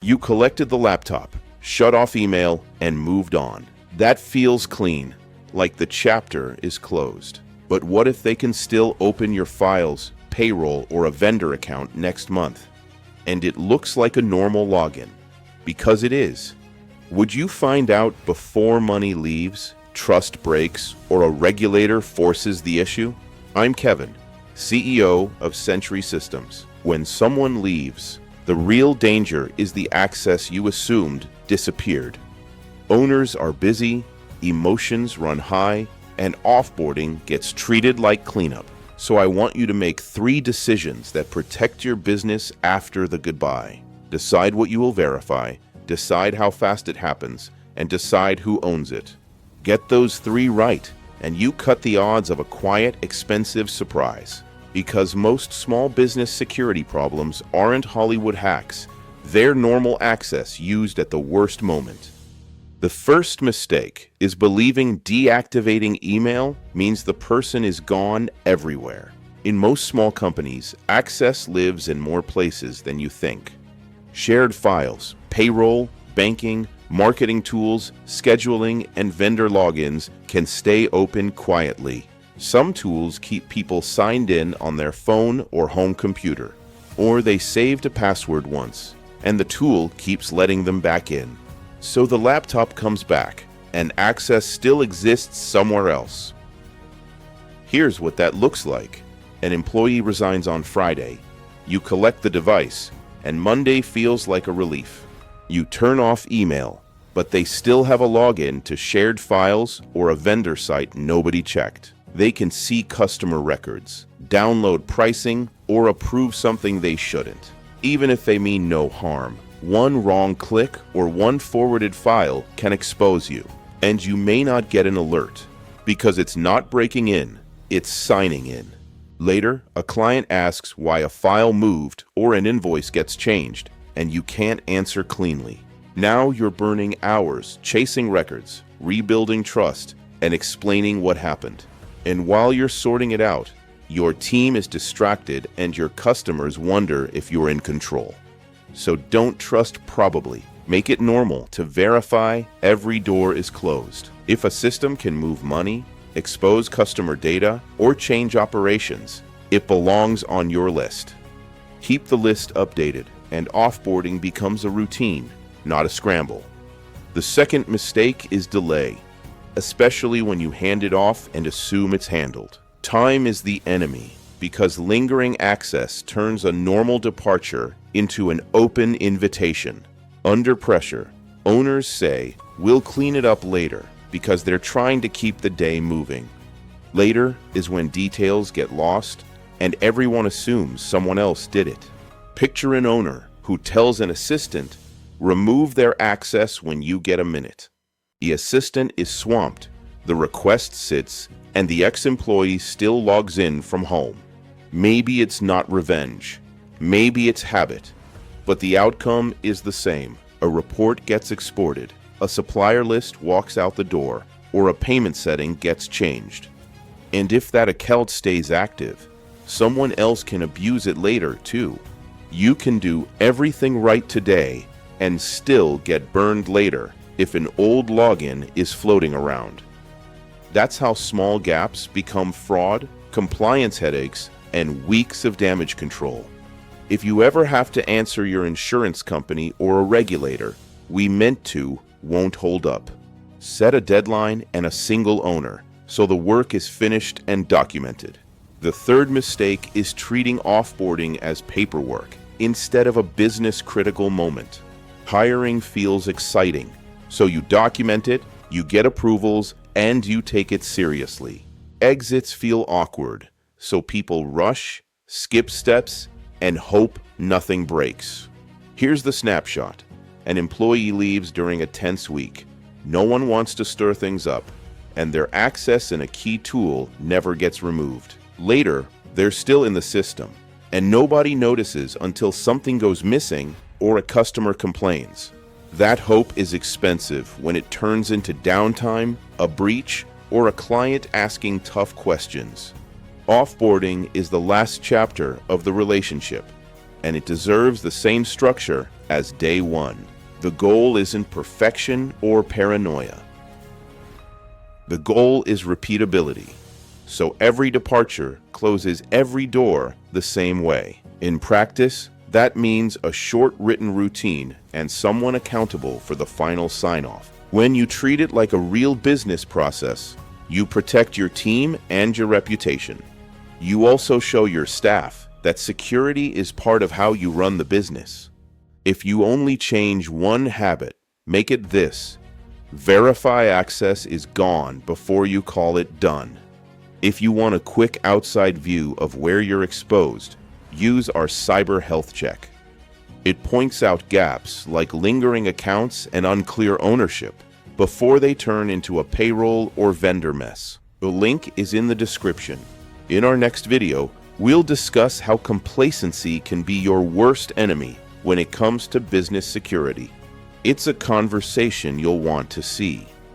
You collected the laptop, shut off email, and moved on. That feels clean, like the chapter is closed. But what if they can still open your files, payroll, or a vendor account next month? And it looks like a normal login. Because it is. Would you find out before money leaves, trust breaks, or a regulator forces the issue? I'm Kevin, CEO of Sentree Systems. When someone leaves, the real danger is the access you assumed disappeared. Owners are busy, emotions run high, and offboarding gets treated like cleanup. So I want you to make 3 decisions that protect your business after the goodbye. Decide what you will verify, decide how fast it happens, and decide who owns it. Get those 3 right, and you cut the odds of a quiet, expensive surprise. Because most small business security problems aren't Hollywood hacks. They're normal access used at the worst moment. The first mistake is believing deactivating email means the person is gone everywhere. In most small companies, access lives in more places than you think. Shared files, payroll, banking, marketing tools, scheduling, and vendor logins can stay open quietly. Some tools keep people signed in on their phone or home computer, or they saved a password once, and the tool keeps letting them back in. So the laptop comes back, and access still exists somewhere else. Here's what that looks like. An employee resigns on Friday. You collect the device, and Monday feels like a relief. You turn off email, but they still have a login to shared files or a vendor site nobody checked. They can see customer records, download pricing, or approve something they shouldn't. Even if they mean no harm, one wrong click or one forwarded file can expose you. And you may not get an alert, because it's not breaking in, it's signing in. Later, a client asks why a file moved or an invoice gets changed, and you can't answer cleanly. Now you're burning hours chasing records, rebuilding trust, and explaining what happened. And while you're sorting it out, your team is distracted and your customers wonder if you're in control. So don't trust probably. Make it normal to verify every door is closed. If a system can move money, expose customer data, or change operations, it belongs on your list. Keep the list updated, and offboarding becomes a routine, not a scramble. The second mistake is delay, especially when you hand it off and assume it's handled. Time is the enemy, because lingering access turns a normal departure into an open invitation. Under pressure, owners say, "We'll clean it up later," because they're trying to keep the day moving. Later is when details get lost, and everyone assumes someone else did it. Picture an owner who tells an assistant, "Remove their access when you get a minute." The assistant is swamped, the request sits, and the ex-employee still logs in from home. Maybe it's not revenge, maybe it's habit, but the outcome is the same. A report gets exported, a supplier list walks out the door, or a payment setting gets changed. And if that account stays active, someone else can abuse it later too. You can do everything right today and still get burned later if an old login is floating around. That's how small gaps become fraud, compliance headaches, and weeks of damage control. If you ever have to answer your insurance company or a regulator, "We meant to" won't hold up. Set a deadline and a single owner, so the work is finished and documented. The third mistake is treating offboarding as paperwork instead of a business-critical moment. Hiring feels exciting, so you document it, you get approvals, and you take it seriously. Exits feel awkward, so people rush, skip steps, and hope nothing breaks. Here's the snapshot. An employee leaves during a tense week. No one wants to stir things up, and their access in a key tool never gets removed. Later, they're still in the system, and nobody notices until something goes missing or a customer complains. That hope is expensive when it turns into downtime, a breach, or a client asking tough questions. Offboarding is the last chapter of the relationship, and it deserves the same structure as day one. The goal isn't perfection or paranoia. The goal is repeatability. So every departure closes every door the same way. In practice, that means a short written routine and someone accountable for the final sign-off. When you treat it like a real business process, you protect your team and your reputation. You also show your staff that security is part of how you run the business. If you only change one habit, make it this: verify access is gone before you call it done. If you want a quick outside view of where you're exposed, use our cyber health check. It points out gaps like lingering accounts and unclear ownership before they turn into a payroll or vendor mess. The link is in the description. In our next video, we'll discuss how complacency can be your worst enemy when it comes to business security. It's a conversation you'll want to see.